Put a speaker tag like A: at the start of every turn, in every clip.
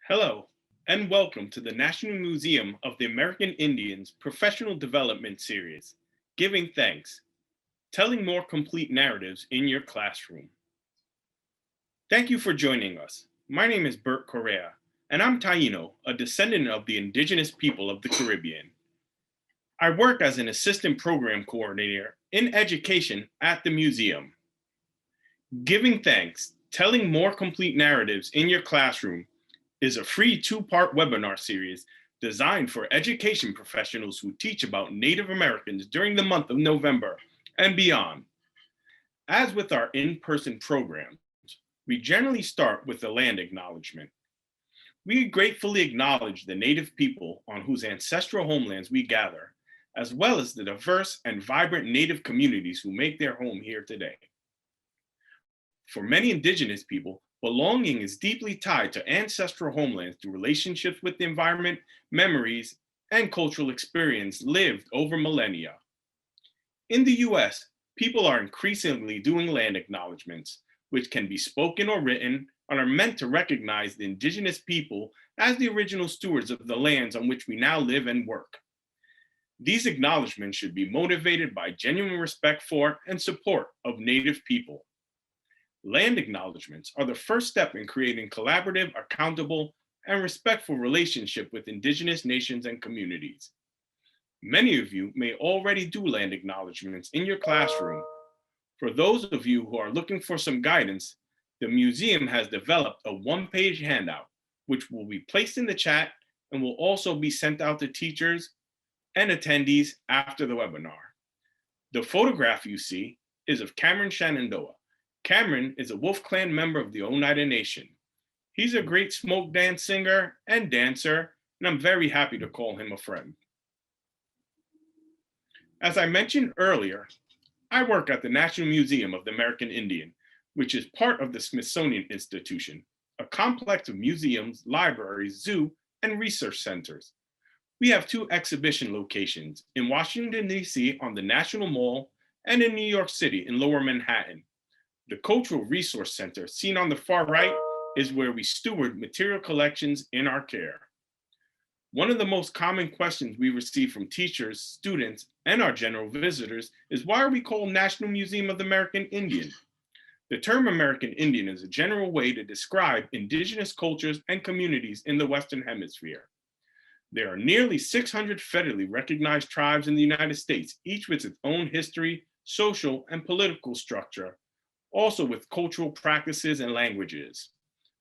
A: Hello, and welcome to the National Museum of the American Indians Professional Development Series, Giving Thanks, Telling More Complete Narratives in Your Classroom. Thank you for joining us. My name is Bert Correa, and I'm Taino, a descendant of the indigenous people of the Caribbean. I work as an assistant program coordinator in education at the museum. Giving Thanks, Telling More Complete Narratives in Your Classroom is a free two-part webinar series designed for education professionals who teach about Native Americans during the month of November and beyond. As with our in-person programs, we generally start with the land acknowledgement. We gratefully acknowledge the Native people on whose ancestral homelands we gather, as well as the diverse and vibrant Native communities who make their home here today. For many Indigenous people, belonging is deeply tied to ancestral homelands through relationships with the environment, memories, and cultural experience lived over millennia. In the US, people are increasingly doing land acknowledgements, which can be spoken or written, and are meant to recognize the Indigenous people as the original stewards of the lands on which we now live and work. These acknowledgements should be motivated by genuine respect for and support of Native people. Land acknowledgements are the first step in creating collaborative, accountable, and respectful relationship with Indigenous nations and communities. Many of you may already do land acknowledgements in your classroom. For those of you who are looking for some guidance, the museum has developed a one-page handout, which will be placed in the chat and will also be sent out to teachers and attendees after the webinar. The photograph you see is of Cameron Shenandoah. Cameron is a Wolf Clan member of the Oneida Nation. He's a great smoke dance singer and dancer, and I'm very happy to call him a friend. As I mentioned earlier, I work at the National Museum of the American Indian, which is part of the Smithsonian Institution, a complex of museums, libraries, zoo, and research centers. We have two exhibition locations in Washington, D.C. on the National Mall and in New York City in Lower Manhattan. The Cultural Resource Center, seen on the far right, is where we steward material collections in our care. One of the most common questions we receive from teachers, students, and our general visitors is, why are we called National Museum of the American Indian? The term American Indian is a general way to describe indigenous cultures and communities in the Western Hemisphere. There are nearly 600 federally recognized tribes in the United States, each with its own history, social, and political structure, also with cultural practices and languages.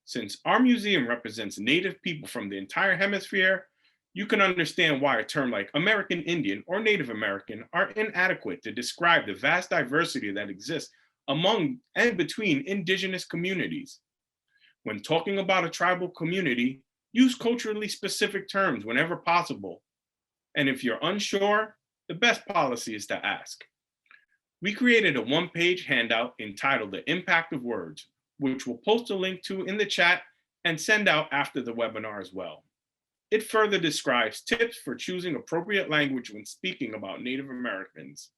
A: Since our museum represents Native people from the entire hemisphere, you can understand why a term like American Indian or Native American are inadequate to describe the vast diversity that exists among and between indigenous communities. When talking about a tribal community, use culturally specific terms whenever possible. And if you're unsure, the best policy is to ask. We created a one-page handout entitled The Impact of Words, which we'll post a link to in the chat and send out after the webinar as well. It further describes tips for choosing appropriate language when speaking about Native Americans.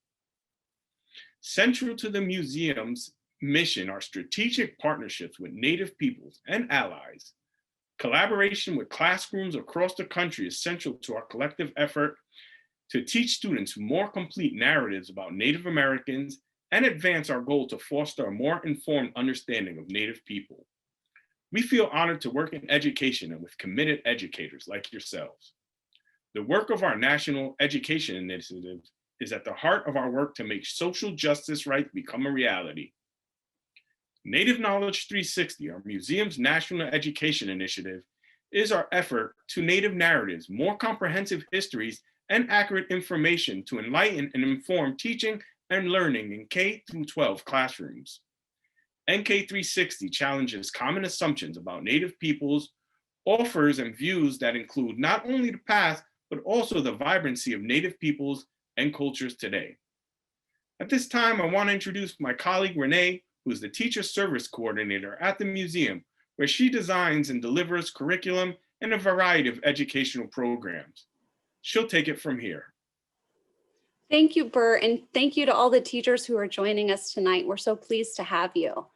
A: Central to the museum's mission are strategic partnerships with Native peoples and allies. Collaboration with classrooms across the country is central to our collective effort to teach students more complete narratives about Native Americans and advance our goal to foster a more informed understanding of Native people. We feel honored to work in education and with committed educators like yourselves. The work of our National Education Initiative is at the heart of our work to make social justice rights become a reality. Native Knowledge 360, our museum's national education initiative, is our effort to Native narratives, more comprehensive histories, and accurate information to enlighten and inform teaching and learning in K through 12 classrooms. NK360 challenges common assumptions about Native peoples, offers and views that include not only the past, but also the vibrancy of Native peoples and cultures today. At this time, I want to introduce my colleague Renee, who is the Teacher Service Coordinator at the museum, where she designs and delivers curriculum and a variety of educational programs. She'll take it from here.
B: Thank you, Bert, and thank you to all the teachers who are joining us tonight. We're so pleased to have you.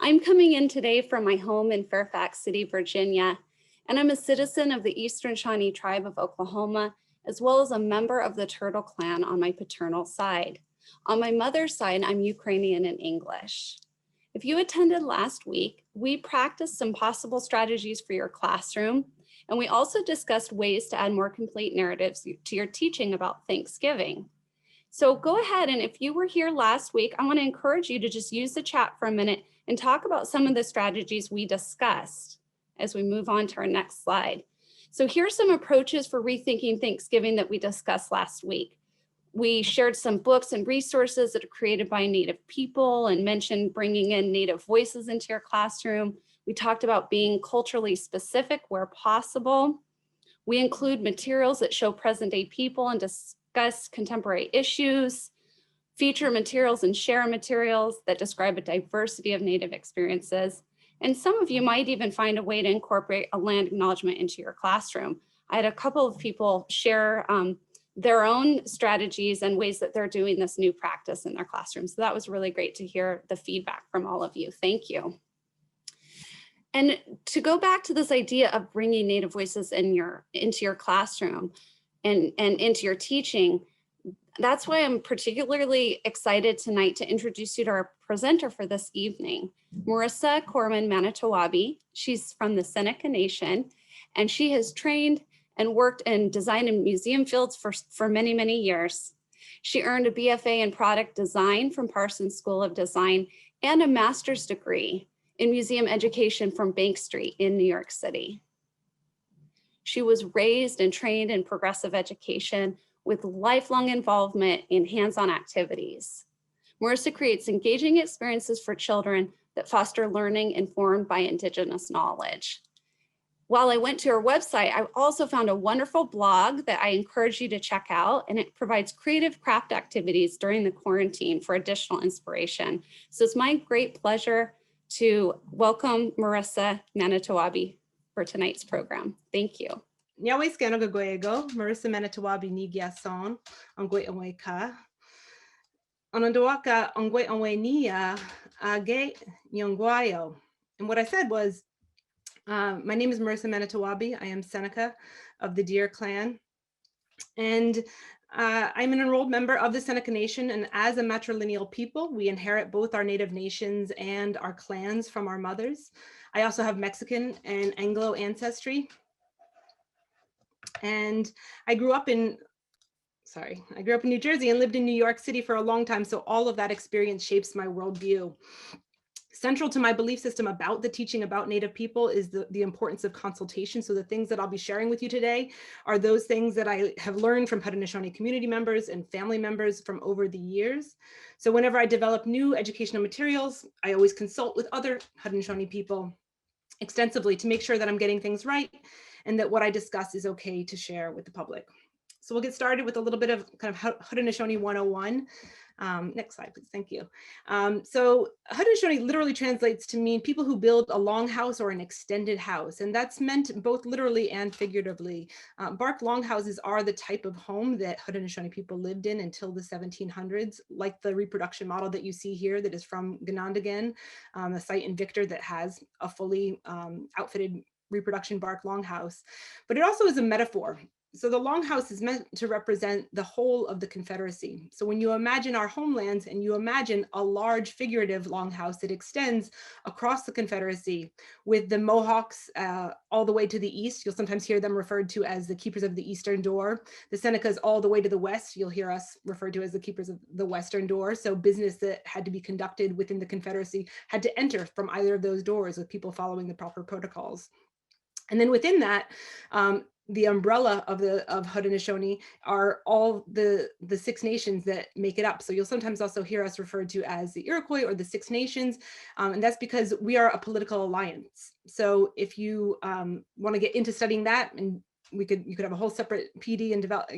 B: I'm coming in today from my home in Fairfax City, Virginia, and I'm a citizen of the Eastern Shawnee Tribe of Oklahoma, as well as a member of the Turtle Clan on my paternal side. On my mother's side, I'm Ukrainian and English. If you attended last week, we practiced some possible strategies for your classroom, and we also discussed ways to add more complete narratives to your teaching about Thanksgiving. So go ahead, and if you were here last week, I want to encourage you to just use the chat for a minute and talk about some of the strategies we discussed as we move on to our next slide. So here's some approaches for rethinking Thanksgiving that we discussed last week. We shared some books and resources that are created by Native people and mentioned bringing in Native voices into your classroom. We talked about being culturally specific where possible. We include materials that show present day people and discuss contemporary issues, feature materials and share materials that describe a diversity of Native experiences. And some of you might even find a way to incorporate a land acknowledgement into your classroom. I had a couple of people share their own strategies and ways that they're doing this new practice in their classrooms. So that was really great to hear the feedback from all of you. Thank you. And to go back to this idea of bringing Native voices into your classroom and into your teaching, that's why I'm particularly excited tonight to introduce you to our presenter for this evening, Marissa Corman Manitowabi. She's from the Seneca Nation, and she has trained and worked in design and museum fields for many, many years. She earned a BFA in product design from Parsons School of Design and a master's degree in museum education from Bank Street in New York City. She was raised and trained in progressive education with lifelong involvement in hands-on activities. Marissa creates engaging experiences for children that foster learning informed by Indigenous knowledge. While I went to her website, I also found a wonderful blog that I encourage you to check out, and it provides creative craft activities during the quarantine for additional inspiration. So it's my great pleasure to welcome Marissa Manitowabi for tonight's program. Thank you.
C: Nyawe skano gagoego, Marissa Manitowabi ni giason, ongwe onwe ka. Onondoaka ongwe onwe niya age nyongwayo. And what I said was, my name is Marissa Manitowabi. I am Seneca of the Deer Clan. And I'm an enrolled member of the Seneca Nation. And as a matrilineal people, we inherit both our native nations and our clans from our mothers. I also have Mexican and Anglo ancestry. And I grew up in New Jersey and lived in New York City for a long time. So all of that experience shapes my worldview. Central to my belief system about the teaching about Native people is the importance of consultation. So the things that I'll be sharing with you today are those things that I have learned from Haudenosaunee community members and family members from over the years. So whenever I develop new educational materials, I always consult with other Haudenosaunee people extensively to make sure that I'm getting things right and that what I discuss is okay to share with the public. So we'll get started with a little bit of kind of Haudenosaunee 101. Next slide, please. Thank you. So Haudenosaunee literally translates to mean people who build a long house or an extended house. And that's meant both literally and figuratively. Bark longhouses are the type of home that Haudenosaunee people lived in until the 1700s, like the reproduction model that you see here that is from Ganondagan, a site in Victor that has a fully outfitted reproduction bark longhouse. But it also is a metaphor. So the longhouse is meant to represent the whole of the Confederacy. So when you imagine our homelands and you imagine a large figurative longhouse that extends across the Confederacy with the Mohawks all the way to the east, you'll sometimes hear them referred to as the keepers of the eastern door. The Senecas all the way to the west, you'll hear us referred to as the keepers of the western door. So business that had to be conducted within the Confederacy had to enter from either of those doors with people following the proper protocols. And then within that, the umbrella of Haudenosaunee are all the Six Nations that make it up. So you'll sometimes also hear us referred to as the Iroquois or the Six Nations, and that's because we are a political alliance. So if you want to get into studying that, and you could have a whole separate PD and develop,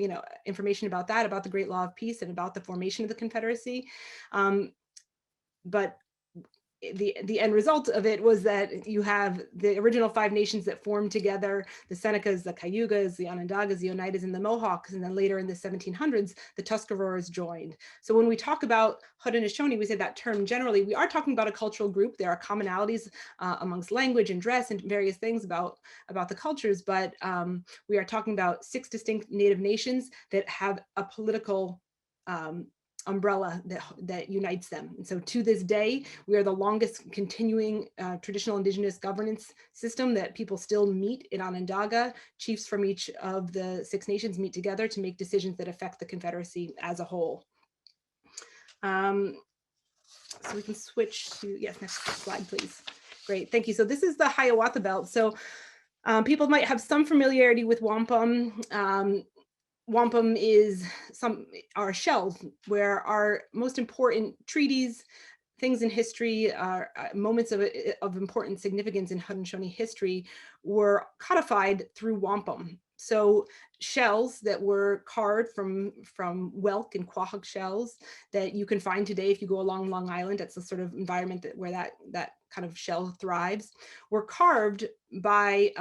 C: information about that, about the Great Law of Peace and about the formation of the Confederacy. But the end result of it was that you have the original 5 nations that formed together, the Senecas, the Cayugas, the Onondagas, the Oneidas, and the Mohawks, and then later in the 1700s, the Tuscaroras joined. So when we talk about Haudenosaunee, we say that term generally, we are talking about a cultural group. There are commonalities amongst language and dress and various things about the cultures, but we are talking about 6 distinct Native nations that have a political umbrella that unites them. And so to this day, we are the longest continuing traditional indigenous governance system that people still meet in Onondaga. Chiefs from each of the 6 nations meet together to make decisions that affect the Confederacy as a whole. So we can switch to, yes, next slide, please. Great, thank you. So this is the Hiawatha Belt. So people might have some familiarity with wampum. Wampum is our shells, where our most important treaties, things in history, moments of important significance in Haudenosaunee history were codified through wampum. So shells that were carved from Welk and Quahog shells that you can find today if you go along Long Island. That's the sort of environment where that kind of shell thrives, were carved by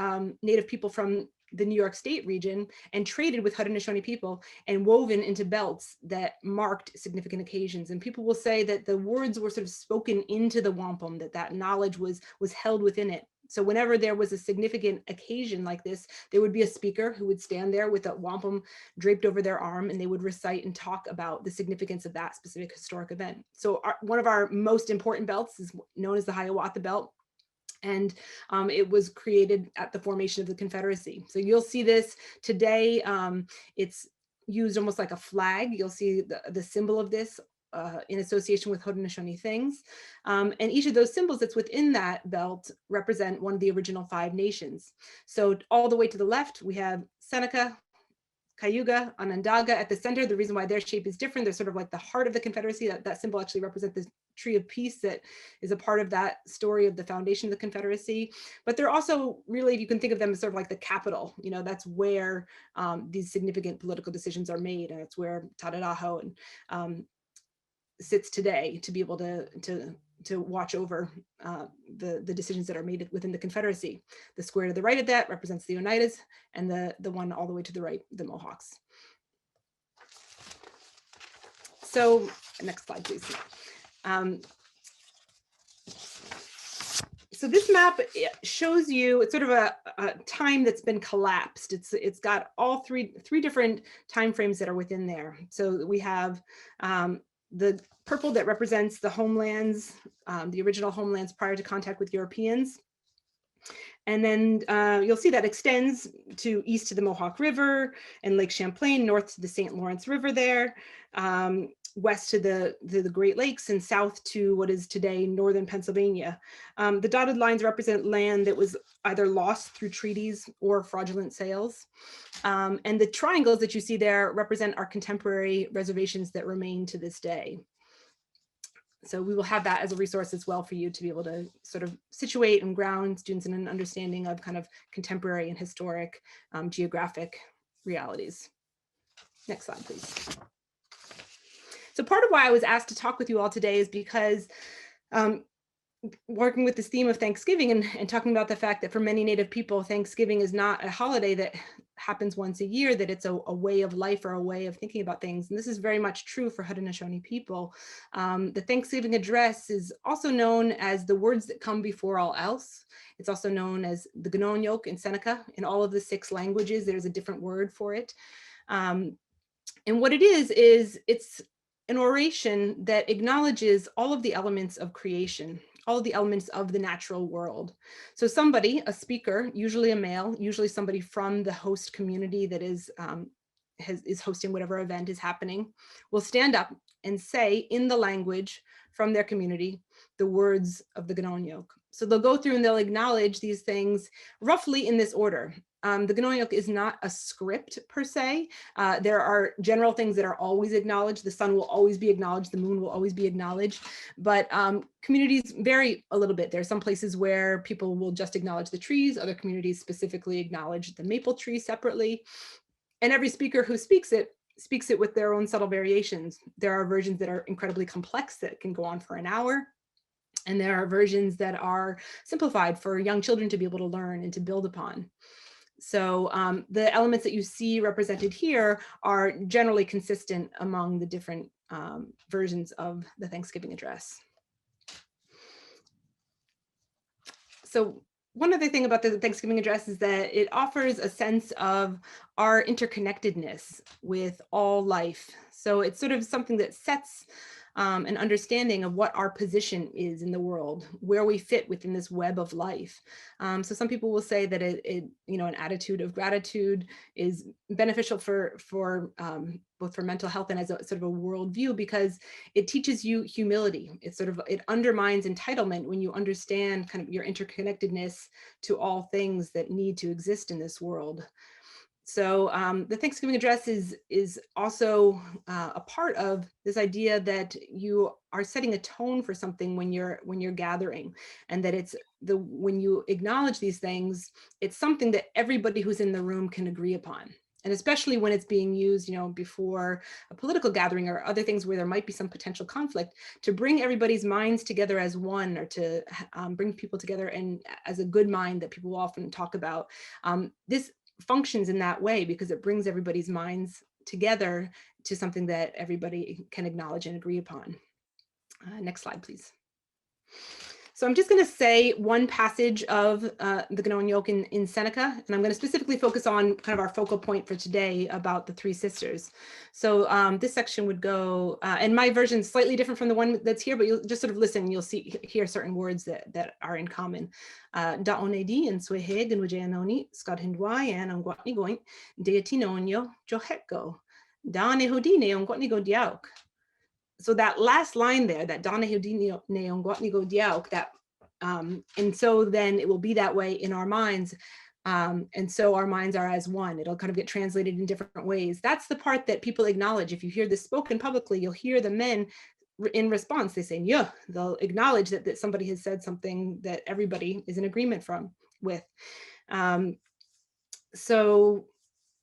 C: Native people from the New York State region and traded with Haudenosaunee people and woven into belts that marked significant occasions. And people will say that the words were sort of spoken into the wampum, that knowledge was held within it. So whenever there was a significant occasion like this, there would be a speaker who would stand there with a wampum draped over their arm, and they would recite and talk about the significance of that specific historic event. So one of our most important belts is known as the Hiawatha Belt. And it was created at the formation of the Confederacy. So you'll see this today. It's used almost like a flag. You'll see the symbol of this in association with Haudenosaunee things. And each of those symbols that's within that belt represent one of the original 5 nations. So all the way to the left, we have Seneca, Cayuga, Onondaga at the center. The reason why their shape is different, they're sort of like the heart of the Confederacy. That symbol actually represents the tree of peace that is a part of that story of the foundation of the Confederacy. But they're also really, you can think of them as sort of like the capital. You know, that's where these significant political decisions are made, and it's where Tadadaho sits today to be able to watch over the decisions that are made within the Confederacy. The square to the right of that represents the Oneidas, and the one all the way to the right, the Mohawks. So next slide, please. So this map shows you, it's sort of a time that's been collapsed. It's got all three different time frames that are within there. So we have the purple that represents the homelands, the original homelands prior to contact with Europeans. And then you'll see that extends to east to the Mohawk River and Lake Champlain, north to the St. Lawrence River there, west to the Great Lakes, and south to what is today northern Pennsylvania. The dotted lines represent land that was either lost through treaties or fraudulent sales. And the triangles that you see there represent our contemporary reservations that remain to this day. So we will have that as a resource as well for you to be able to sort of situate and ground students in an understanding of kind of contemporary and historic geographic realities. Next slide, please. So part of why I was asked to talk with you all today is because working with this theme of Thanksgiving and talking about the fact that for many Native people, Thanksgiving is not a holiday that happens once a year, that it's a way of life or a way of thinking about things. And this is very much true for Haudenosaunee people. The Thanksgiving address is also known as the words that come before all else. It's also known as the Gnonyok in Seneca. In all of the 6 languages, there's a different word for it. And what it is it's an oration that acknowledges all of the elements of creation, all of the elements of the natural world. So somebody, a speaker, usually a male, usually somebody from the host community that is hosting whatever event is happening, will stand up and say in the language from their community the words of the Gnonyok. So they'll go through and they'll acknowledge these things roughly in this order. The Gnonyok is not a script per se. There are general things that are always acknowledged. The sun will always be acknowledged. The moon will always be acknowledged. But communities vary a little bit. There are some places where people will just acknowledge the trees. Other communities specifically acknowledge the maple tree separately. And every speaker who speaks it with their own subtle variations. There are versions that are incredibly complex that can go on for an hour. And there are versions that are simplified for young children to be able to learn and to build upon. So the elements that you see represented here are generally consistent among the different versions of the Thanksgiving address. So one other thing about the Thanksgiving address is that it offers a sense of our interconnectedness with all life. So it's sort of something that sets an understanding of what our position is in the world, where we fit within this web of life. So some people will say that an attitude of gratitude is beneficial for both for mental health and as a sort of a worldview, because it teaches you humility. It undermines entitlement when you understand kind of your interconnectedness to all things that need to exist in this world. So the Thanksgiving address is also a part of this idea that you are setting a tone for something when you're gathering, and that when you acknowledge these things, it's something that everybody who's in the room can agree upon. And especially when it's being used, before a political gathering or other things where there might be some potential conflict, to bring everybody's minds together as one, or to bring people together and as a good mind that people often talk about. This functions in that way because it brings everybody's minds together to something that everybody can acknowledge and agree upon. Next slide, please. So I'm just going to say one passage of the Gnawn Yoke in Seneca, and I'm going to specifically focus on kind of our focal point for today about the three sisters. So this section would go, and my version is slightly different from the one that's here, but you'll just sort of listen, you'll hear certain words that are in common. Da onedi and sweheg and wajanoni, Scott Hindwai and Ongwatni Goint, Deatinonyo, Joheko, Da nehodine Ongwatni Go Diauk. So that last line there, that Dana Houdini Neongwatni Go Diauk, that and so then it will be that way in our minds. And so our minds are as one. It'll kind of get translated in different ways. That's the part that people acknowledge. If you hear this spoken publicly, you'll hear the men in response, they say, yeah, they'll acknowledge that somebody has said something that everybody is in agreement with. So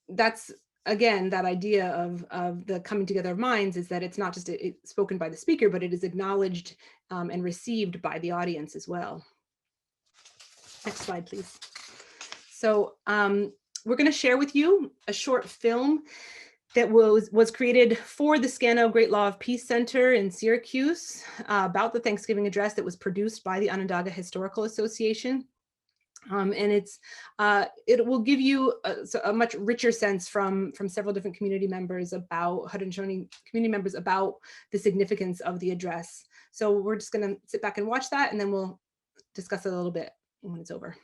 C: that's, again, that idea of the coming together of minds, is that it's not just it's spoken by the speaker, but it is acknowledged and received by the audience as well. Next slide, please. So we're going to share with you a short film that was created for the Scano Great Law of Peace Center in Syracuse about the Thanksgiving address that was produced by the Onondaga Historical Association. And it will give you a much richer sense from several different community members about Haudenosaunee community members about the significance of the address. So we're just going to sit back and watch that, and then we'll discuss it a little bit when it's over.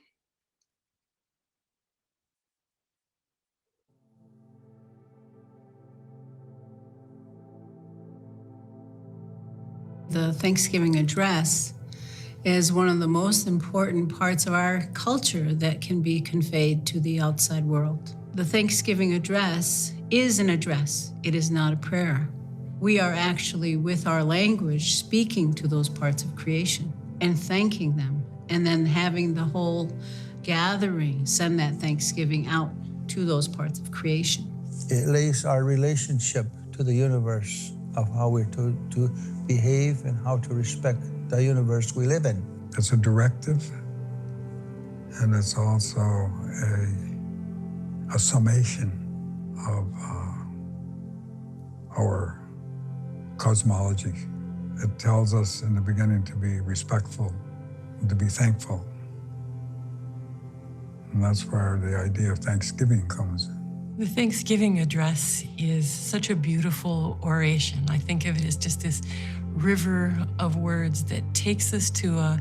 D: The Thanksgiving address is one of the most important parts of our culture that can be conveyed to the outside world. The Thanksgiving address is an address. It is not a prayer. We are actually, with our language, speaking to those parts of creation and thanking them, and then having the whole gathering send that thanksgiving out to those parts of creation.
E: It lays our relationship to the universe of how we're to behave and how to respect the universe we live in.
F: It's a directive, and it's also a summation of our cosmology. It tells us in the beginning to be respectful and to be thankful. And that's where the idea of Thanksgiving comes in.
G: The Thanksgiving address is such a beautiful oration. I think of it as just this river of words that takes us to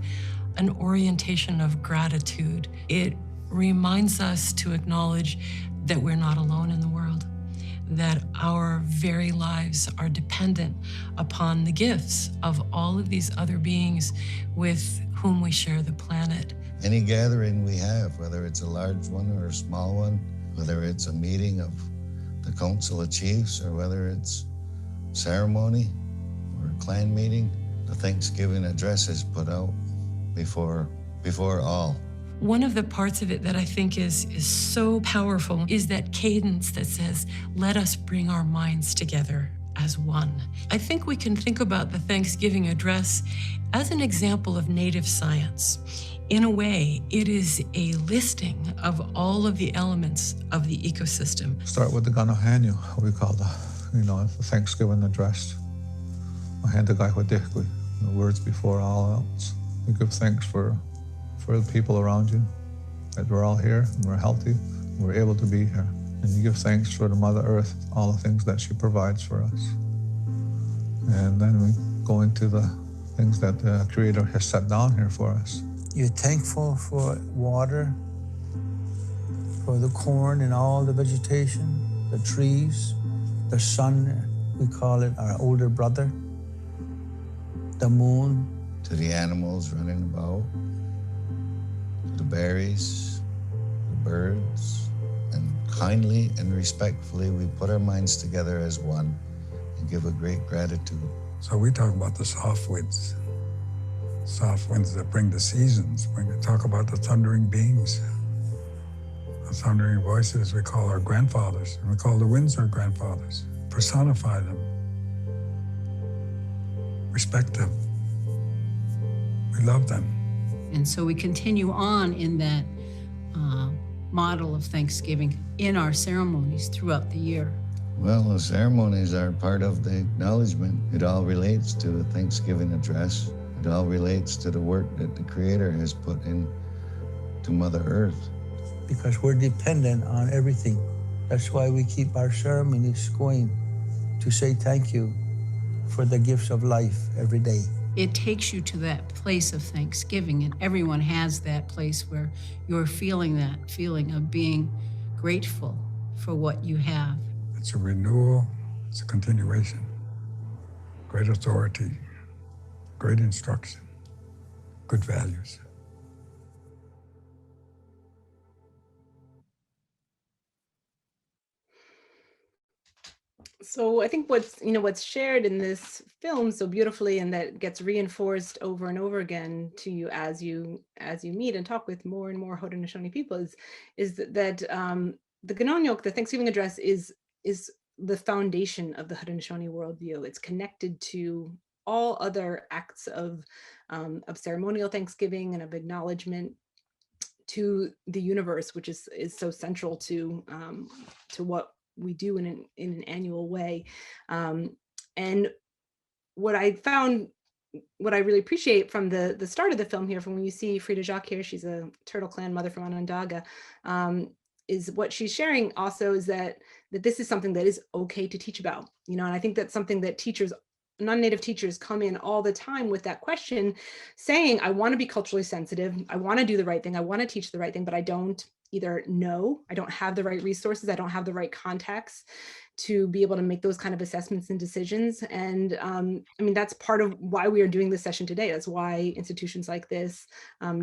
G: an orientation of gratitude. It reminds us to acknowledge that we're not alone in the world, that our very lives are dependent upon the gifts of all of these other beings with whom we share the planet.
H: Any gathering we have, whether it's a large one or a small one, whether it's a meeting of the Council of Chiefs or whether it's ceremony or a clan meeting, the Thanksgiving address is put out before all.
G: One of the parts of it that I think is so powerful is that cadence that says, let us bring our minds together as one. I think we can think about the Thanksgiving address as an example of native science. In a way, it is a listing of all of the elements of the ecosystem.
E: Start with the Ganohanyu, we call the Thanksgiving address. The words before all else. You give thanks for the people around you, that we're all here, and we're healthy, and we're able to be here. And you give thanks for the Mother Earth, all the things that she provides for us. And then we go into the things that the Creator has set down here for us. You're thankful for water, for the corn and all the vegetation, the trees, the sun, we call it our older brother, the moon.
H: To the animals running about, to the berries, the birds, and kindly and respectfully we put our minds together as one and give a great gratitude.
F: So we talk about the soft winds that bring the seasons. When we talk about the thundering beings, the thundering voices, we call our grandfathers, and we call the winds our grandfathers. Personify them, respect them. We love them.
D: And so we continue on in that model of Thanksgiving in our ceremonies throughout the year.
H: Well, the ceremonies are part of the acknowledgement. It all relates to the Thanksgiving address. It all relates to the work that the Creator has put in to Mother Earth.
E: Because we're dependent on everything. That's why we keep our ceremonies going, to say thank you for the gifts of life every day.
D: It takes you to that place of thanksgiving, and everyone has that place where you're feeling that feeling of being grateful for what you have.
F: It's a renewal, it's a continuation. Great authority, great instruction, good values.
C: So I think what's shared in this film so beautifully, and that gets reinforced over and over again to you as you meet and talk with more and more Haudenosaunee people, is that the Ganonyok, the Thanksgiving address, is the foundation of the Haudenosaunee worldview. It's connected to all other acts of ceremonial Thanksgiving and of acknowledgement to the universe, which is so central to what we do in an annual way. And what I really appreciate from the start of the film here, from when you see Frida Jacques here, she's a Turtle Clan mother from Onondaga, is what she's sharing also is that this is something that is okay to teach about, and I think that's something that teachers, non-native teachers, come in all the time with that question, saying, I want to be culturally sensitive, I want to do the right thing, I want to teach the right thing, but I don't either know, I don't have the right resources, I don't have the right contacts to be able to make those kind of assessments and decisions. And that's part of why we are doing this session today. That's why institutions like this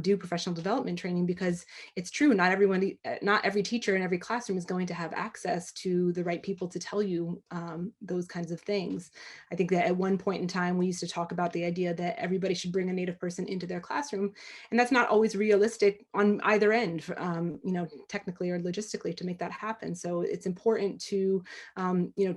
C: do professional development training, because it's true, not every teacher in every classroom is going to have access to the right people to tell you those kinds of things. I think that at one point in time, we used to talk about the idea that everybody should bring a Native person into their classroom, and that's not always realistic on either end, technically or logistically, to make that happen. So it's important to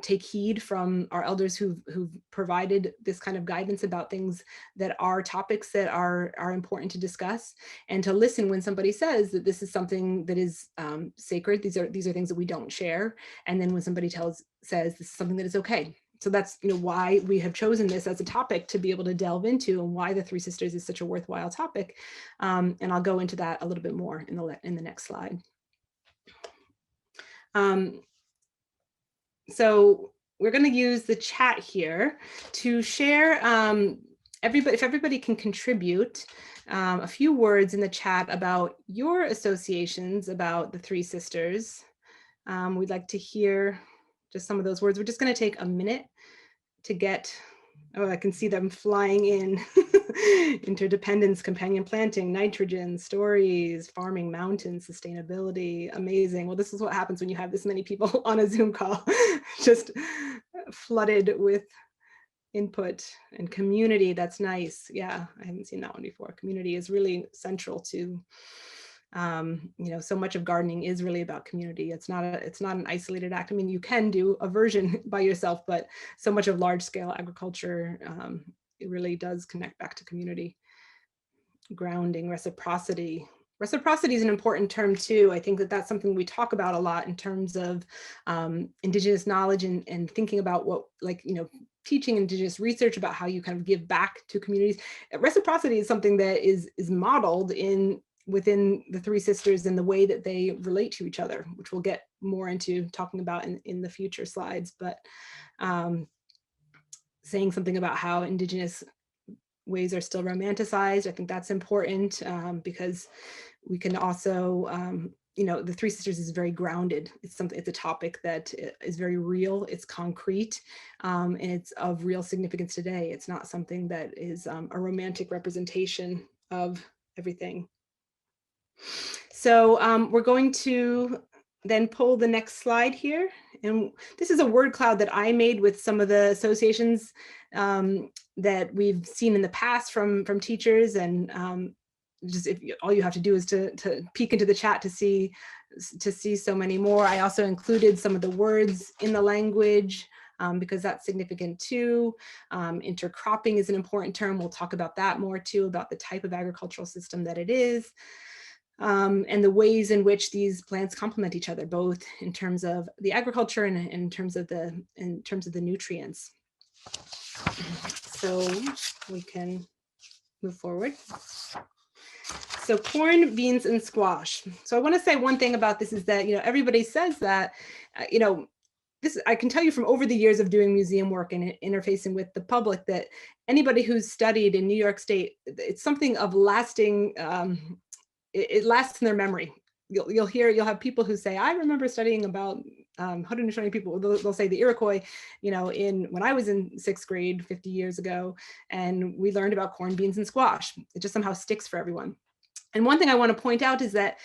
C: take heed from our elders who've provided this kind of guidance about things that are topics that are important to discuss, and to listen when somebody says that this is something that is sacred. These are things that we don't share. And then when somebody says this is something that is okay. So that's why we have chosen this as a topic to be able to delve into, and why the Three Sisters is such a worthwhile topic. And I'll go into that a little bit more in the next slide. So we're going to use the chat here to share, if everybody can contribute a few words in the chat about your associations about the Three Sisters. We'd like to hear just some of those words. We're just going to take a minute to get, I can see them flying in. Interdependence, companion planting, nitrogen, stories, farming, mountains, sustainability, amazing. Well, this is what happens when you have this many people on a Zoom call, just flooded with input. And community, that's nice. Yeah, I haven't seen that one before. Community is really central to So much of gardening is really about community. It's not an isolated act. I mean, you can do a version by yourself, but so much of large scale agriculture, it really does connect back to community. Grounding, reciprocity. Reciprocity is an important term too. I think that that's something we talk about a lot in terms of Indigenous knowledge and thinking about what, teaching Indigenous research about how you kind of give back to communities. Reciprocity is something that is modeled within the Three Sisters and the way that they relate to each other, which we'll get more into talking about in the future slides. But saying something about how Indigenous ways are still romanticized, I think that's important because we can also, the Three Sisters is very grounded. It's a topic that is very real, it's concrete, and it's of real significance today. It's not something that is a romantic representation of everything. So we're going to then pull the next slide here. And this is a word cloud that I made with some of the associations that we've seen in the past from teachers. And all you have to do is to peek into the chat to see so many more. I also included some of the words in the language because that's significant too. Intercropping is an important term. We'll talk about that more too, about the type of agricultural system that it is. And the ways in which these plants complement each other, both in terms of the agriculture and in terms of the nutrients. So we can move forward. So corn, beans, and squash. So I want to say one thing about this is that everybody says that this, I can tell you from over the years of doing museum work and interfacing with the public, that anybody who's studied in New York State, it's something of lasting. It lasts in their memory. You'll have people who say, I remember studying about 120 people. They'll say the Iroquois, when I was in 6th grade 50 years ago, and we learned about corn, beans, and squash. It just somehow sticks for everyone. And one thing I want to point out is that,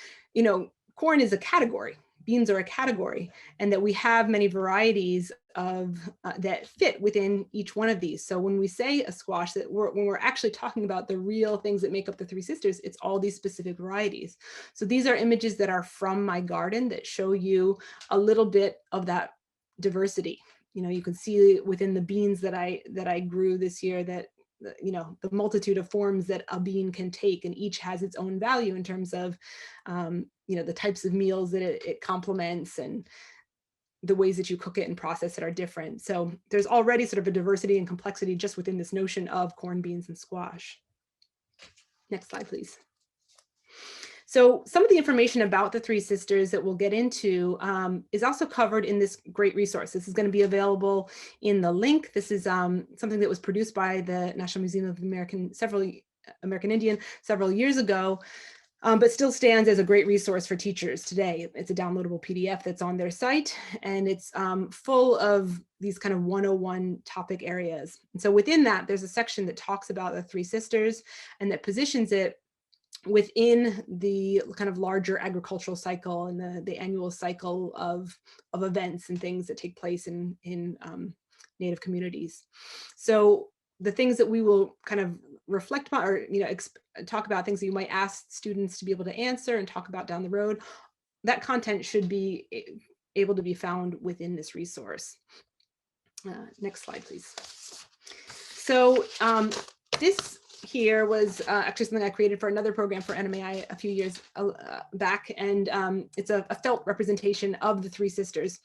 C: corn is a category. Beans are a category, and that we have many varieties of that fit within each one of these. So when we say a squash, when we're actually talking about the real things that make up the Three Sisters, it's all these specific varieties. So these are images that are from my garden that show you a little bit of that diversity. You can see within the beans that I grew this year that the multitude of forms that a bean can take, and each has its own value in terms of the types of meals that it complements and the ways that you cook it and process it are different. So there's already sort of a diversity and complexity just within this notion of corn, beans, and squash. Next slide, please. So some of the information about the Three Sisters that we'll get into is also covered in this great resource. This is going to be available in the link. This is something that was produced by the National Museum of American Indian several years ago, but still stands as a great resource for teachers today. It's a downloadable PDF that's on their site, and it's full of these kind of 101 topic areas. And so within that, there's a section that talks about the Three Sisters and that positions it within the kind of larger agricultural cycle and the annual cycle of events and things that take place in Native communities. So the things that we will kind of reflect on, or talk about, things that you might ask students to be able to answer and talk about down the road, that content should be able to be found within this resource. Next slide, please. So this here was actually something I created for another program for NMAI a few years back, and it's a felt representation of the Three Sisters,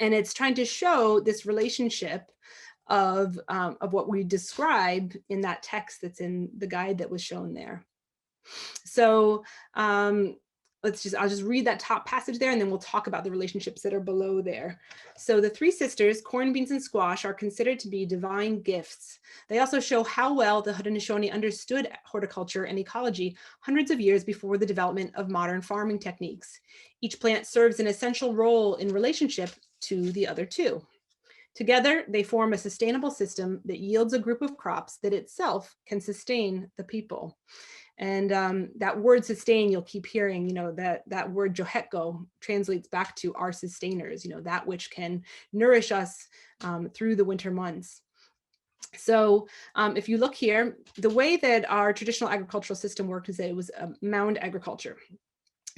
C: and it's trying to show this relationship of what we describe in that text that's in the guide that was shown there. So I'll just read that top passage there, and then we'll talk about the relationships that are below there. So the Three Sisters, corn, beans, and squash, are considered to be divine gifts. They also show how well the Haudenosaunee understood horticulture and ecology hundreds of years before the development of modern farming techniques. Each plant serves an essential role in relationship to the other two. Together, they form a sustainable system that yields a group of crops that itself can sustain the people. And that word sustain, you'll keep hearing, that word johetgo translates back to our sustainers, that which can nourish us through the winter months. So if you look here, the way that our traditional agricultural system worked is that it was mound agriculture.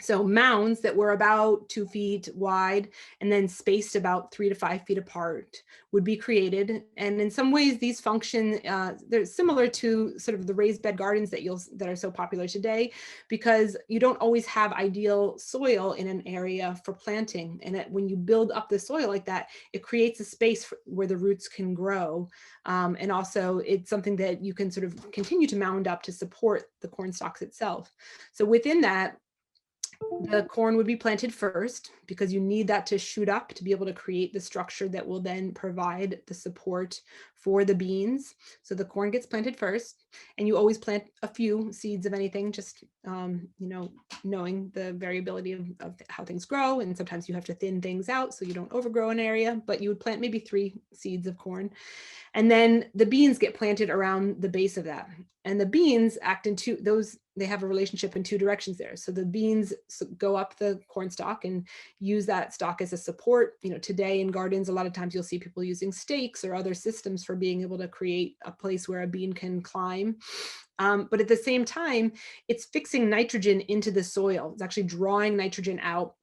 C: So mounds that were about 2 feet wide and then spaced about 3 to 5 feet apart would be created. And in some ways, these function, they're similar to sort of the raised bed gardens that are so popular today, because you don't always have ideal soil in an area for planting. And when you build up the soil like that, it creates a space where the roots can grow. And also it's something that you can sort of continue to mound up to support the corn stalks itself. So within that, the corn would be planted first, because you need that to shoot up to be able to create the structure that will then provide the support for the beans. So the corn gets planted first, and you always plant a few seeds of anything, just knowing the variability of how things grow. And sometimes you have to thin things out so you don't overgrow an area, but you would plant maybe 3 seeds of corn. And then the beans get planted around the base of that. And the beans act in they have a relationship in 2 directions there. So the beans go up the corn stalk and use that stalk as a support. Today in gardens, a lot of times you'll see people using stakes or other systems for being able to create a place where a bean can climb. But at the same time, it's fixing nitrogen into the soil. It's actually drawing nitrogen out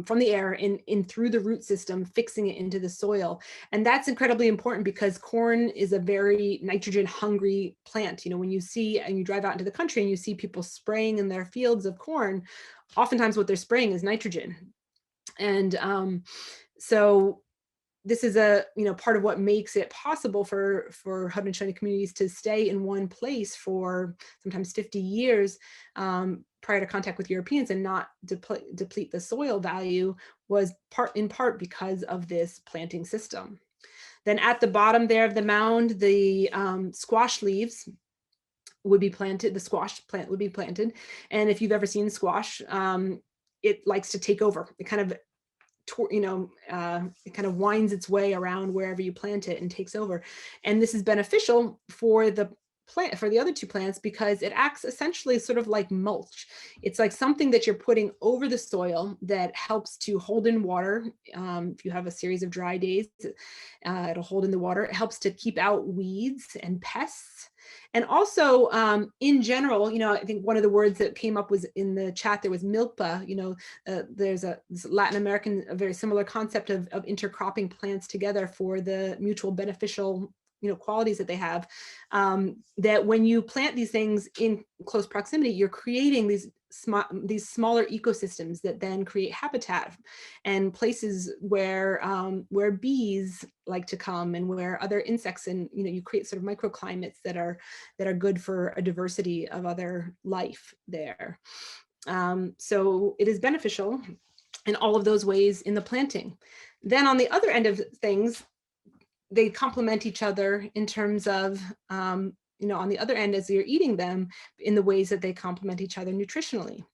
C: from the air in through the root system, fixing it into the soil. And that's incredibly important, because corn is a very nitrogen hungry plant. When you see and you drive out into the country and you see people spraying in their fields of corn, oftentimes what they're spraying is nitrogen. And so this is part of what makes it possible for Haudenosaunee communities to stay in one place for sometimes 50 years prior to contact with Europeans and not deplete the soil value, was in part because of this planting system. Then at the bottom there of the mound, the squash leaves would be planted, the squash plant would be planted. And if you've ever seen squash, it likes to take over. It kind of it kind of winds its way around wherever you plant it and takes over. And this is beneficial for the plant, for the other 2 plants, because it acts essentially sort of like mulch. It's like something that you're putting over the soil that helps to hold in water. If you have a series of dry days, it'll hold in the water. It helps to keep out weeds and pests. And also, in general, I think one of the words that came up was in the chat, there was milpa. There's a Latin American, a very similar concept of intercropping plants together for the mutual beneficial qualities that they have, that when you plant these things in close proximity, you're creating these smaller ecosystems that then create habitat and places where bees like to come, and where other insects, and you create sort of microclimates that are good for a diversity of other life there. So it is beneficial in all of those ways in the planting. Then on the other end of things, they complement each other in terms of, on the other end, as you're eating them, in the ways that they complement each other nutritionally.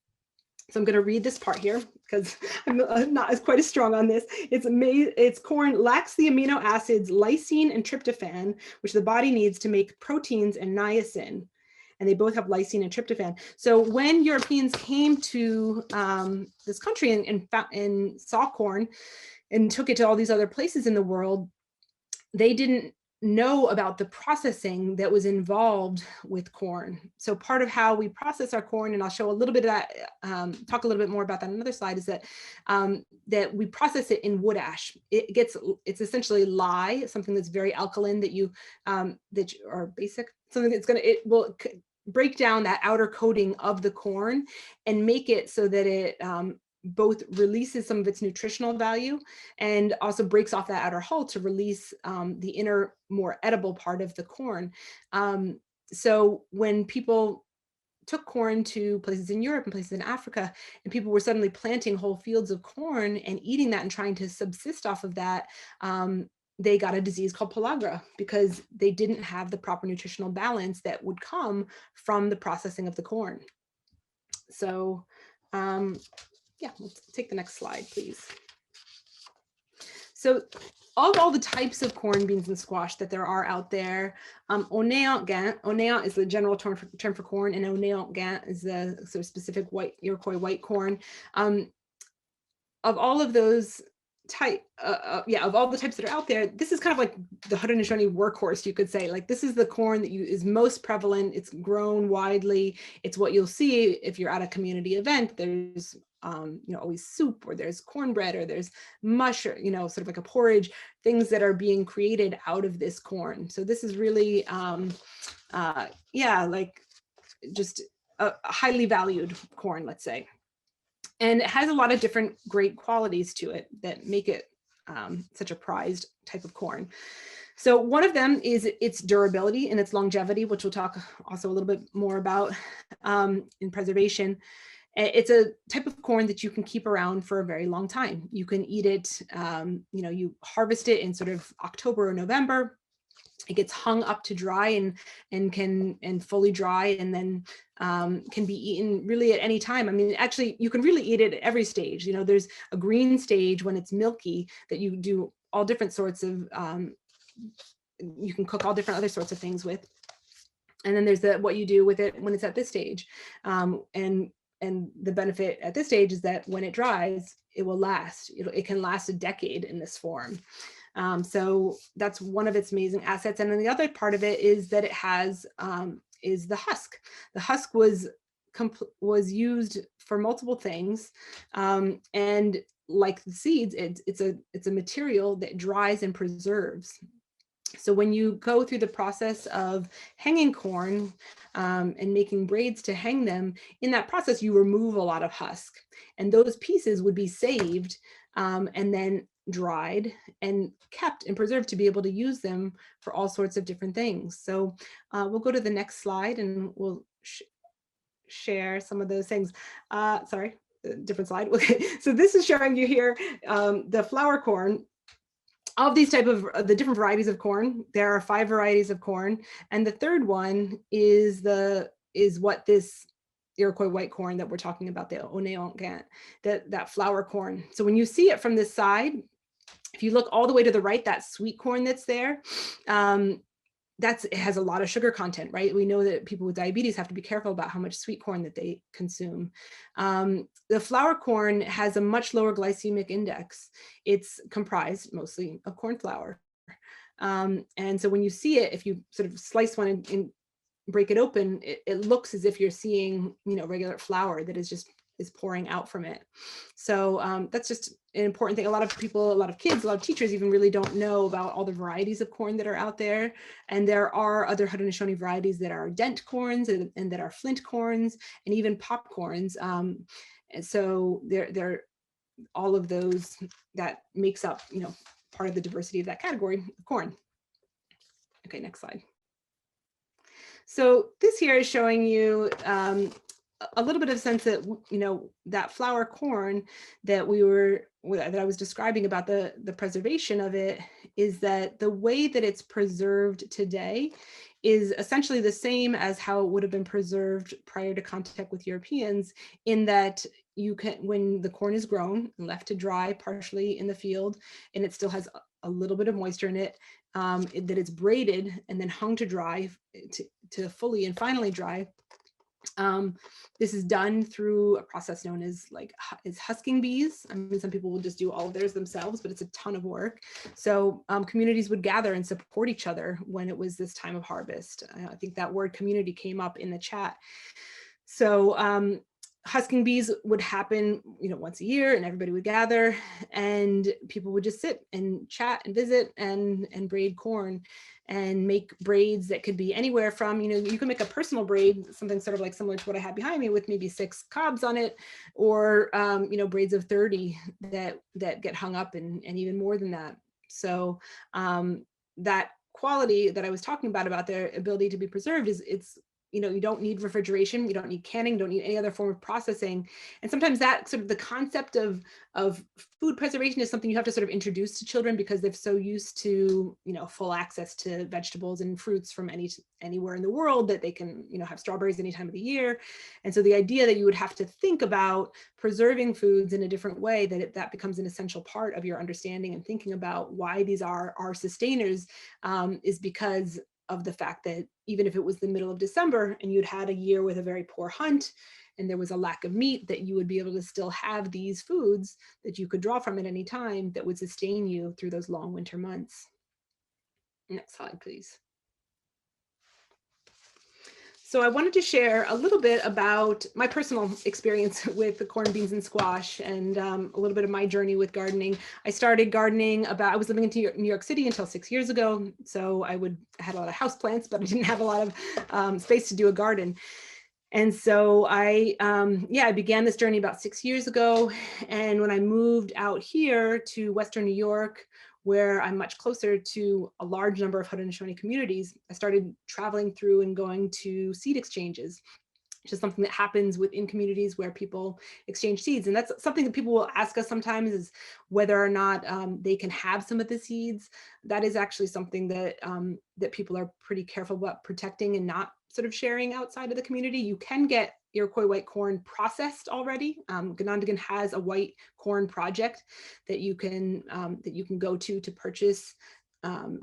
C: So I'm going to read this part here, because I'm not quite as strong on this. It's corn lacks the amino acids lysine and tryptophan, which the body needs to make proteins and niacin. And they both have lysine and tryptophan. So when Europeans came to this country and saw corn and took it to all these other places in the world, they didn't know about the processing that was involved with corn. So part of how we process our corn, and I'll show a little bit of that, talk a little bit more about that on another slide, is that that we process it in wood ash. It's essentially lye, something that's very alkaline, that are basic, something that's it will break down that outer coating of the corn and make it so that it both releases some of its nutritional value and also breaks off that outer hull to release the inner, more edible part of the corn. So when people took corn to places in Europe and places in Africa, and people were suddenly planting whole fields of corn and eating that and trying to subsist off of that, they got a disease called pellagra, because they didn't have the proper nutritional balance that would come from the processing of the corn. So, yeah, let's take the next slide, please. So of all the types of corn, beans, and squash that there are out there, Oneont is the general term for corn, and Oneont is the sort of specific Iroquois white corn. Of all of those type, of all the types that are out there, this is kind of like the Haudenosaunee workhorse, you could say. Like, this is the corn that is most prevalent. It's grown widely. It's what you'll see if you're at a community event. There's always soup, or there's cornbread, or there's mush, or sort of like a porridge, things that are being created out of this corn. So this is really like just a highly valued corn, let's say. And it has a lot of different great qualities to it that make it such a prized type of corn. So one of them is its durability and its longevity, which we'll talk also a little bit more about in preservation. It's a type of corn that you can keep around for a very long time. You can eat it, you harvest it in sort of October or November. It gets hung up to dry and fully dry, and then can be eaten really at any time. I mean, actually, you can really eat it at every stage. There's a green stage when it's milky that you do all different sorts of, you can cook all different other sorts of things with. And then there's what you do with it when it's at this stage. And the benefit at this stage is that when it dries, it will last. It can last a decade in this form. So that's one of its amazing assets. And then the other part of it is that it has is the husk. The husk was used for multiple things, and like the seeds, it's a material that dries and preserves. So when you go through the process of hanging corn and making braids to hang them, in that process, you remove a lot of husk, and those pieces would be saved and then dried and kept and preserved to be able to use them for all sorts of different things. So we'll go to the next slide and we'll share some of those things. Sorry, different slide. Okay, so this is showing you here the flour corn. Of these type of the different varieties of corn, there are 5 varieties of corn, and the third one is what this Iroquois white corn that we're talking about, the Oneongan, that flour corn. So when you see it from this side, if you look all the way to the right, that sweet corn that's there, it has a lot of sugar content, right? We know that people with diabetes have to be careful about how much sweet corn that they consume. The flour corn has a much lower glycemic index. It's comprised mostly of corn flour. And so when you see it, if you sort of slice one and break it open, it looks as if you're seeing, regular flour that is pouring out from it. So that's just an important thing. A lot of people, a lot of kids, a lot of teachers even really don't know about all the varieties of corn that are out there. And there are other Haudenosaunee varieties that are dent corns and that are flint corns and even popcorns. And so they're all of those that makes up, part of the diversity of that category of corn. Okay, next slide. So this here is showing you a little bit of sense that, that flour corn that I was describing about the preservation of it, is that the way that it's preserved today is essentially the same as how it would have been preserved prior to contact with Europeans, in that you can, when the corn is grown and left to dry partially in the field, and it still has a little bit of moisture in it, that it's braided and then hung to dry to fully and finally dry. This is done through a process known as husking bees. I mean, some people will just do all of theirs themselves, but it's a ton of work. So communities would gather and support each other when it was this time of harvest. I think that word community came up in the chat. So husking bees would happen, once a year, and everybody would gather and people would just sit and chat and visit and braid corn and make braids that could be anywhere from, you can make a personal braid, something sort of like similar to what I had behind me with maybe 6 cobs on it, or, braids of 30 that get hung up and even more than that. So that quality that I was talking about their ability to be preserved it's you don't need refrigeration, you don't need canning, don't need any other form of processing. And sometimes that sort of the concept of food preservation is something you have to sort of introduce to children, because they're so used to, full access to vegetables and fruits from anywhere in the world, that they can, have strawberries any time of the year. And so the idea that you would have to think about preserving foods in a different way, that becomes an essential part of your understanding and thinking about why these are our sustainers, is because of the fact that even if it was the middle of December and you'd had a year with a very poor hunt, and there was a lack of meat, that you would be able to still have these foods that you could draw from at any time that would sustain you through those long winter months. Next slide, please. So I wanted to share a little bit about my personal experience with the corn, beans, and squash, and a little bit of my journey with gardening. I started gardening I was living in New York City until 6 years ago. So I had a lot of house plants, but I didn't have a lot of space to do a garden. And so I began this journey about 6 years ago. And when I moved out here to Western New York, where I'm much closer to a large number of Haudenosaunee communities, I started traveling through and going to seed exchanges, which is something that happens within communities where people exchange seeds. And that's something that people will ask us sometimes, is whether or not they can have some of the seeds. That is actually something that that people are pretty careful about protecting and not sort of sharing outside of the community. You can get Iroquois white corn processed already. Ganondagan has a white corn project that you can go to purchase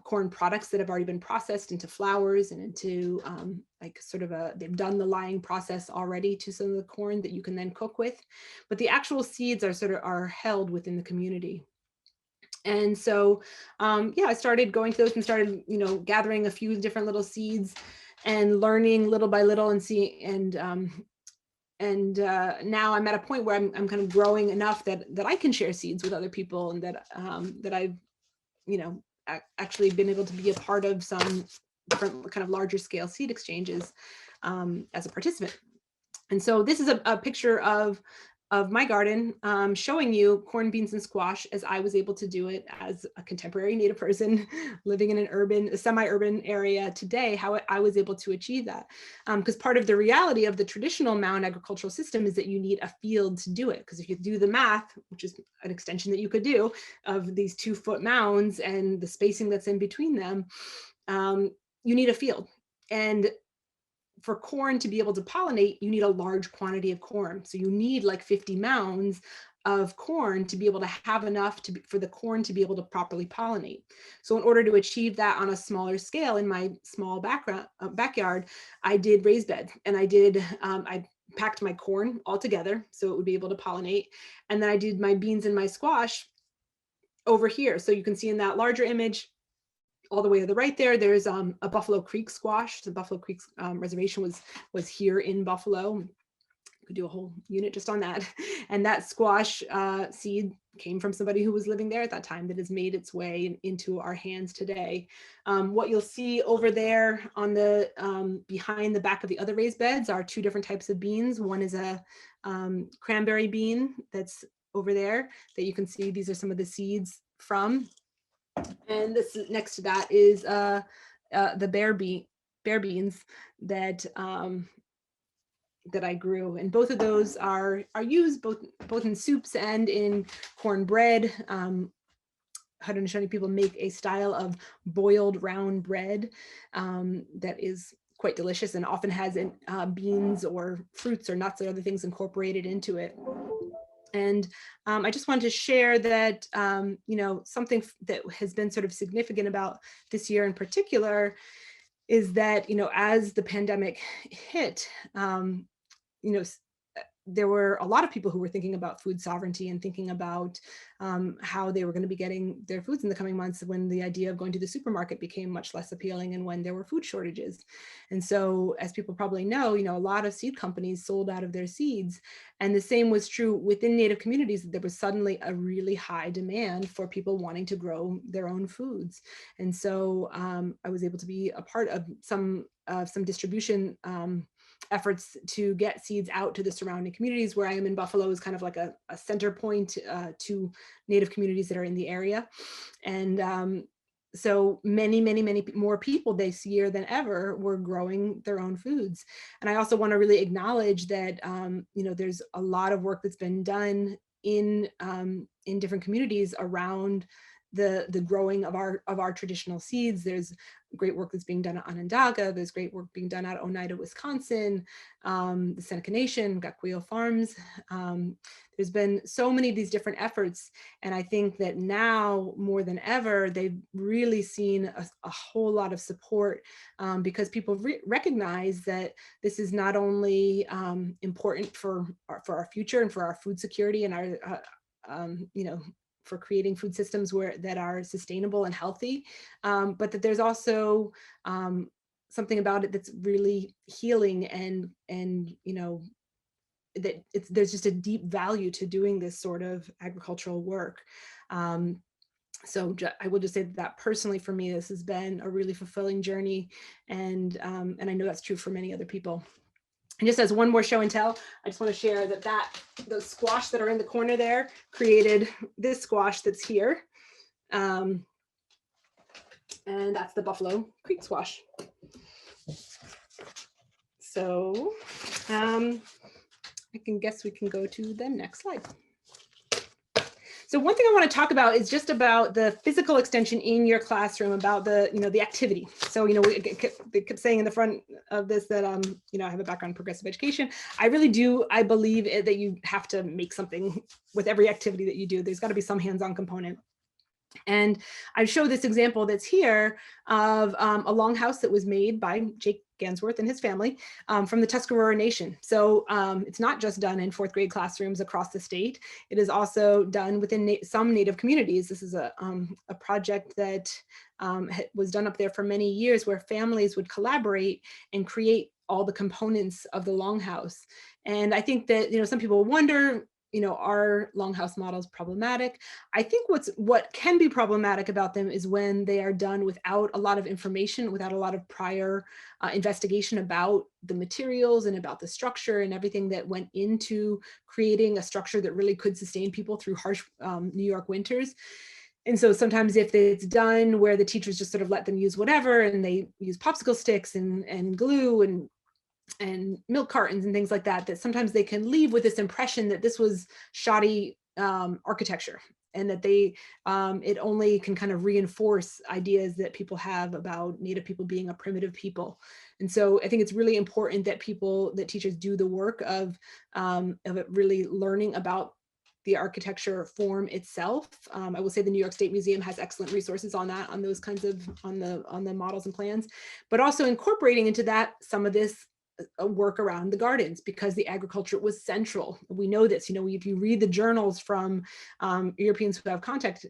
C: corn products that have already been processed into flours and into they've done the lying process already to some of the corn that you can then cook with. But the actual seeds are held within the community. And so, I started going to those and started, gathering a few different little seeds and learning little by little and seeing, and now I'm at a point where I'm kind of growing enough that I can share seeds with other people, and that I've, actually been able to be a part of some different kind of larger scale seed exchanges as a participant. And so this is a picture of my garden, showing you corn, beans, and squash as I was able to do it as a contemporary Native person living in a semi-urban area today, how I was able to achieve that. Because part of the reality of the traditional mound agricultural system is that you need a field to do it. Because if you do the math, which is an extension that you could do of these 2-foot mounds and the spacing that's in between them, you need a field. And for corn to be able to pollinate, you need a large quantity of corn. So you need like 50 mounds of corn to be able to have enough for the corn to be able to properly pollinate. So in order to achieve that on a smaller scale in my small backyard, I did raised beds, and I packed my corn all together so it would be able to pollinate. And then I did my beans and my squash over here. So you can see in that larger image, all the way to the right there's a Buffalo Creek squash. The Buffalo Creek reservation was here in Buffalo. We could do a whole unit just on that. And that squash seed came from somebody who was living there at that time that has made its way into our hands today. What you'll see over there on the behind the back of the other raised beds are 2 different types of beans. One is a cranberry bean that's over there that you can see. These are some of the seeds from. And this next to that is the bear beans that that I grew, and both of those are used both in soups and in cornbread. Haudenosaunee people make a style of boiled round bread that is quite delicious and often has beans or fruits or nuts or other things incorporated into it. And I just wanted to share that, something that has been sort of significant about this year in particular is that, as the pandemic hit, there were a lot of people who were thinking about food sovereignty and thinking about how they were going to be getting their foods in the coming months, when the idea of going to the supermarket became much less appealing and when there were food shortages. And so, as people probably know, a lot of seed companies sold out of their seeds. And the same was true within Native communities. There was suddenly a really high demand for people wanting to grow their own foods. And so I was able to be a part of some distribution efforts to get seeds out to the surrounding communities. Where I am in Buffalo is kind of like a center point to Native communities that are in the area. And so many more people this year than ever were growing their own foods. And I also want to really acknowledge that, there's a lot of work that's been done in different communities around the growing of our traditional seeds. There's great work that's being done at Onondaga. There's great work being done at Oneida, Wisconsin, the Seneca Nation, Gakuyo Farms. There's been so many of these different efforts. And I think that now more than ever, they've really seen a whole lot of support because people recognize that this is not only important for our future and for our food security and our, for creating food systems that are sustainable and healthy, but that there's also something about it that's really healing and that there's just a deep value to doing this sort of agricultural work. So I will just say that personally for me, this has been a really fulfilling journey, and I know that's true for many other people. And just as one more show and tell, I just want to share that those squash that are in the corner there created this squash that's here. And that's the Buffalo Creek squash. So I guess we can go to the next slide. So one thing I want to talk about is just about the physical extension in your classroom, about the activity. So, they kept saying in the front of this that, I have a background in progressive education. I believe that you have to make something with every activity that you do. There's got to be some hands-on component. And I show this example that's here of a longhouse that was made by Jake Gansworth and his family from the Tuscarora Nation. So it's not just done in fourth grade classrooms across the state. It is also done within some Native communities. This is a project that was done up there for many years, where families would collaborate and create all the components of the longhouse. And I think that, some people wonder, are longhouse models problematic? I think what can be problematic about them is when they are done without a lot of information, without a lot of prior investigation about the materials and about the structure and everything that went into creating a structure that really could sustain people through harsh New York winters. And so sometimes if it's done where the teachers just sort of let them use whatever, and they use popsicle sticks and glue and milk cartons and things like that, that sometimes they can leave with this impression that this was shoddy architecture, and that it only can kind of reinforce ideas that people have about Native people being a primitive people. And so I think it's really important that teachers do the work of it really learning about the architecture form itself. I will say the New York State Museum has excellent resources on that, on those kinds of, on the models and plans, but also incorporating into that some of this work around the gardens, because the agriculture was central. We know this, if you read the journals from Europeans who have contact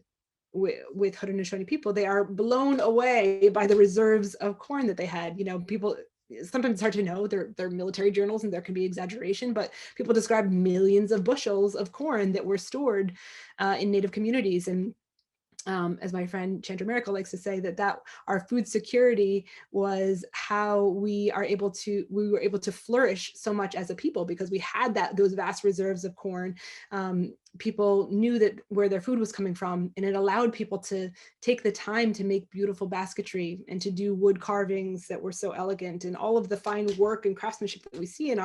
C: with Haudenosaunee people, they are blown away by the reserves of corn that they had. People, sometimes it's hard to know, they're military journals and there can be exaggeration, but people describe millions of bushels of corn that were stored in Native communities. And as my friend Chandra Miracle likes to say, that our food security was how we were able to flourish so much as a people, because we had those vast reserves of corn. People knew that where their food was coming from, and it allowed people to take the time to make beautiful basketry and to do wood carvings that were so elegant, and all of the fine work and craftsmanship that we see in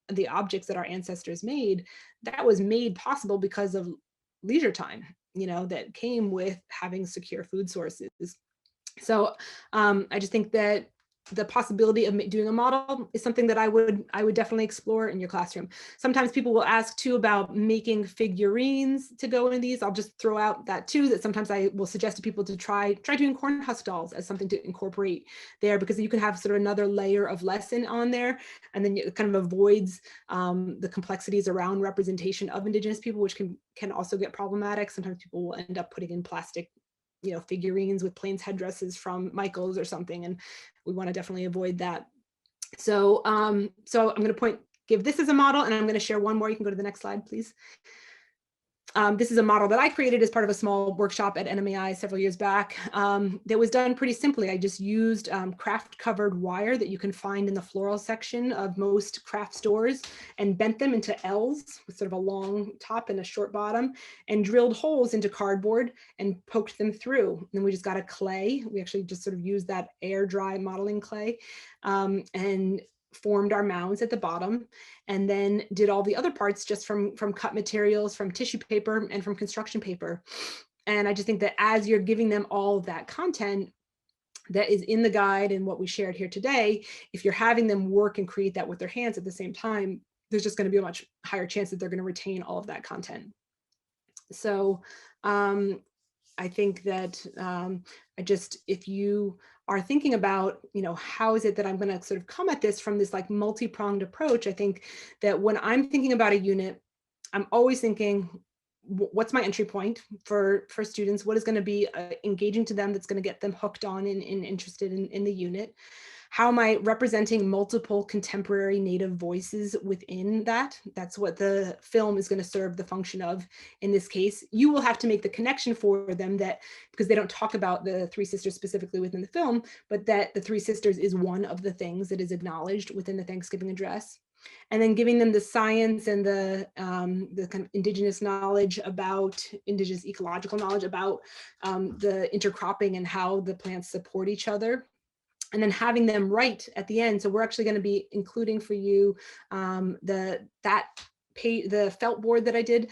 C: the objects that our ancestors made. That was made possible because of leisure time, that came with having secure food sources. So I just think that the possibility of doing a model is something that I would definitely explore in your classroom. Sometimes people will ask too about making figurines to go in these. I'll just throw out that too, that sometimes I will suggest to people to try doing corn husk dolls as something to incorporate there, because you can have sort of another layer of lesson on there, and then it kind of avoids the complexities around representation of Indigenous people, which can also get problematic. Sometimes people will end up putting in plastic figurines with Plains headdresses from Michaels or something, and we want to definitely avoid that. So I'm going to give this as a model, and I'm going to share one more. You can go to the next slide, please. This is a model that I created as part of a small workshop at NMAI several years back. That was done pretty simply. I just used craft covered wire that you can find in the floral section of most craft stores, and bent them into L's with sort of a long top and a short bottom, and drilled holes into cardboard and poked them through. And then we just got a clay. We actually just sort of used that air dry modeling clay, and formed our mounds at the bottom, and then did all the other parts just from cut materials, from tissue paper, and from construction paper. And I just think that as you're giving them all of that content that is in the guide and what we shared here today, if you're having them work and create that with their hands at the same time, there's just going to be a much higher chance that they're going to retain all of that content. So I think that if you are thinking about, how is it that I'm going to sort of come at this from this like multi-pronged approach, I think that when I'm thinking about a unit, I'm always thinking, what's my entry point for students? What is going to be engaging to them that's going to get them hooked on and interested in the unit? How am I representing multiple contemporary Native voices within that? That's what the film is going to serve the function of. In this case, you will have to make the connection for them that, because they don't talk about the Three Sisters specifically within the film, but that the Three Sisters is one of the things that is acknowledged within the Thanksgiving address. And then giving them the science and the kind of indigenous knowledge about, indigenous ecological knowledge about the intercropping and how the plants support each other. And then having them write at the end. So we're actually going to be including for you the felt board that I did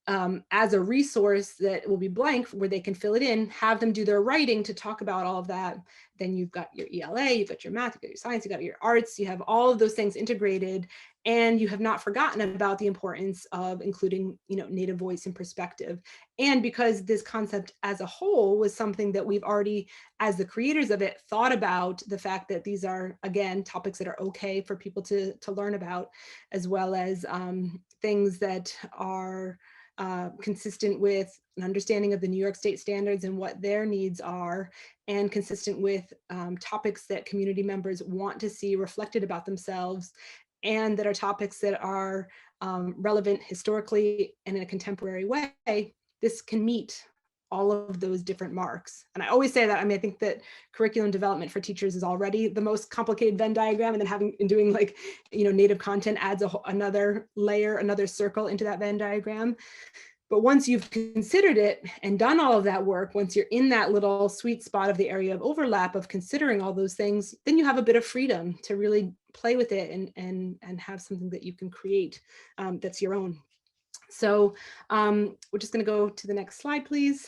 C: as a resource that will be blank where they can fill it in, have them do their writing to talk about all of that. Then you've got your ELA, you've got your math, you've got your science, you've got your arts, you have all of those things integrated, and you have not forgotten about the importance of including, Native voice and perspective. And because this concept as a whole was something that we've already, as the creators of it, thought about the fact that these are, again, topics that are okay for people to learn about, as well as things that are consistent with an understanding of the New York State standards and what their needs are, and consistent with topics that community members want to see reflected about themselves, and that are topics that are relevant historically and in a contemporary way. This can meet all of those different marks. And I always say that, I think that curriculum development for teachers is already the most complicated Venn diagram, and then doing like, Native content adds another layer, another circle into that Venn diagram. But once you've considered it and done all of that work, once you're in that little sweet spot of the area of overlap of considering all those things, then you have a bit of freedom to really play with it and have something that you can create that's your own. So we're just going to go to the next slide, please.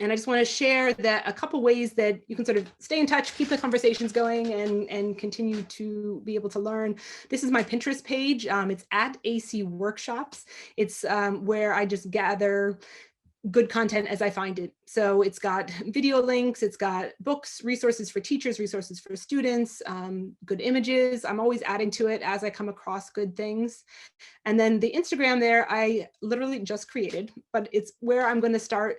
C: And I just want to share that a couple ways that you can sort of stay in touch, keep the conversations going, and continue to be able to learn. This is my Pinterest page. It's at AC Workshops. It's where I just gather good content as I find it. So it's got video links, it's got books, resources for teachers, resources for students, good images. I'm always adding to it as I come across good things. And then the Instagram there, I literally just created, but it's where I'm going to start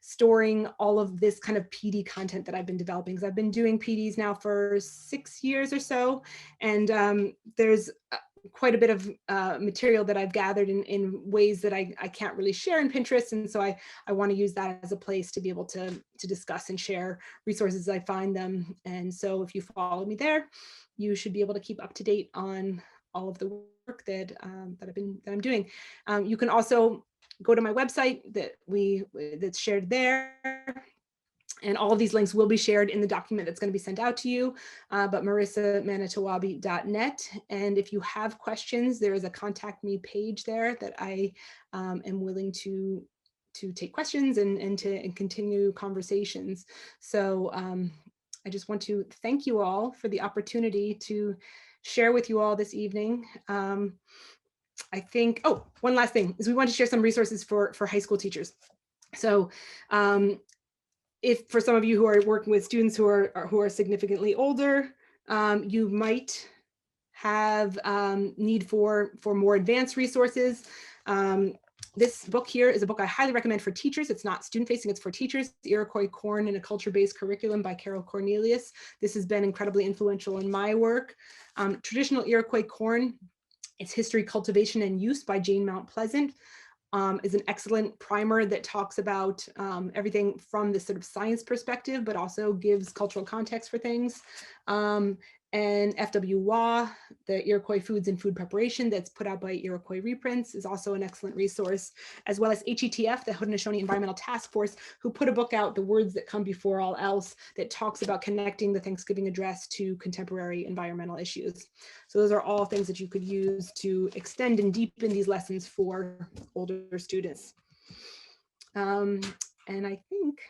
C: storing all of this kind of PD content that I've been developing, because I've been doing PDs now for 6 years or so. And there's quite a bit of material that I've gathered in ways that I can't really share in Pinterest. And so I want to use that as a place to be able to discuss and share resources as I find them. And so if you follow me there, you should be able to keep up to date on all of the work that I'm doing. You can also go to my website that's shared there. And all of these links will be shared in the document that's going to be sent out to you, but marissamanitowabi.net. And if you have questions, there is a contact me page there that I am willing to take questions and continue conversations. So I just want to thank you all for the opportunity to share with you all this evening. I think, one last thing is we want to share some resources for high school teachers. So if for some of you who are working with students who are significantly older, you might have need for more advanced resources. This book here is a book I highly recommend for teachers. It's not student facing, it's for teachers. Iroquois Corn in a Culture-Based Curriculum by Carol Cornelius. This has been incredibly influential in my work. Traditional Iroquois Corn, Its History, Cultivation, and Use by Jane Mount Pleasant is an excellent primer that talks about everything from this sort of science perspective, but also gives cultural context for things. And FWWA, the Iroquois Foods and Food Preparation, that's put out by Iroquois Reprints, is also an excellent resource, as well as HETF, the Haudenosaunee Environmental Task Force, who put a book out, The Words That Come Before All Else, that talks about connecting the Thanksgiving address to contemporary environmental issues. So those are all things that you could use to extend and deepen these lessons for older students. And I think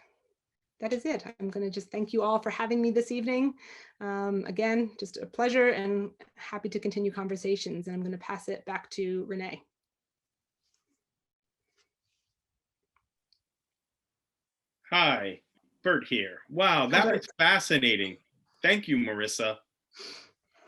C: that is it. I'm going to just thank you all for having me this evening. Again, just a pleasure and happy to continue conversations. And I'm going to pass it back to Renee.
A: Hi, Bert here. Wow, that was fascinating. Thank you, Marissa.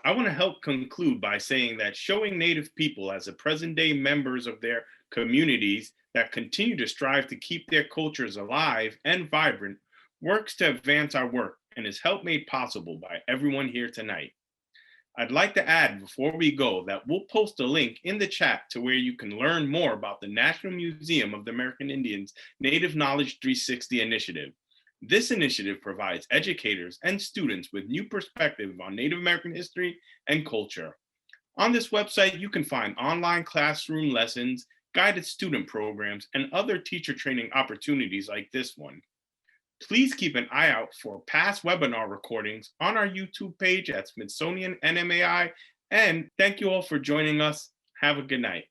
A: I want to help conclude by saying that showing Native people as a present-day members of their communities that continue to strive to keep their cultures alive and vibrant works to advance our work and is helped made possible by everyone here tonight. I'd like to add before we go that we'll post a link in the chat to where you can learn more about the National Museum of the American Indians Native Knowledge 360 initiative. This initiative provides educators and students with new perspective on Native American history and culture. On this website, you can find online classroom lessons, guided student programs, and other teacher training opportunities like this one. Please keep an eye out for past webinar recordings on our YouTube page at Smithsonian NMAI, and thank you all for joining us. Have a good night.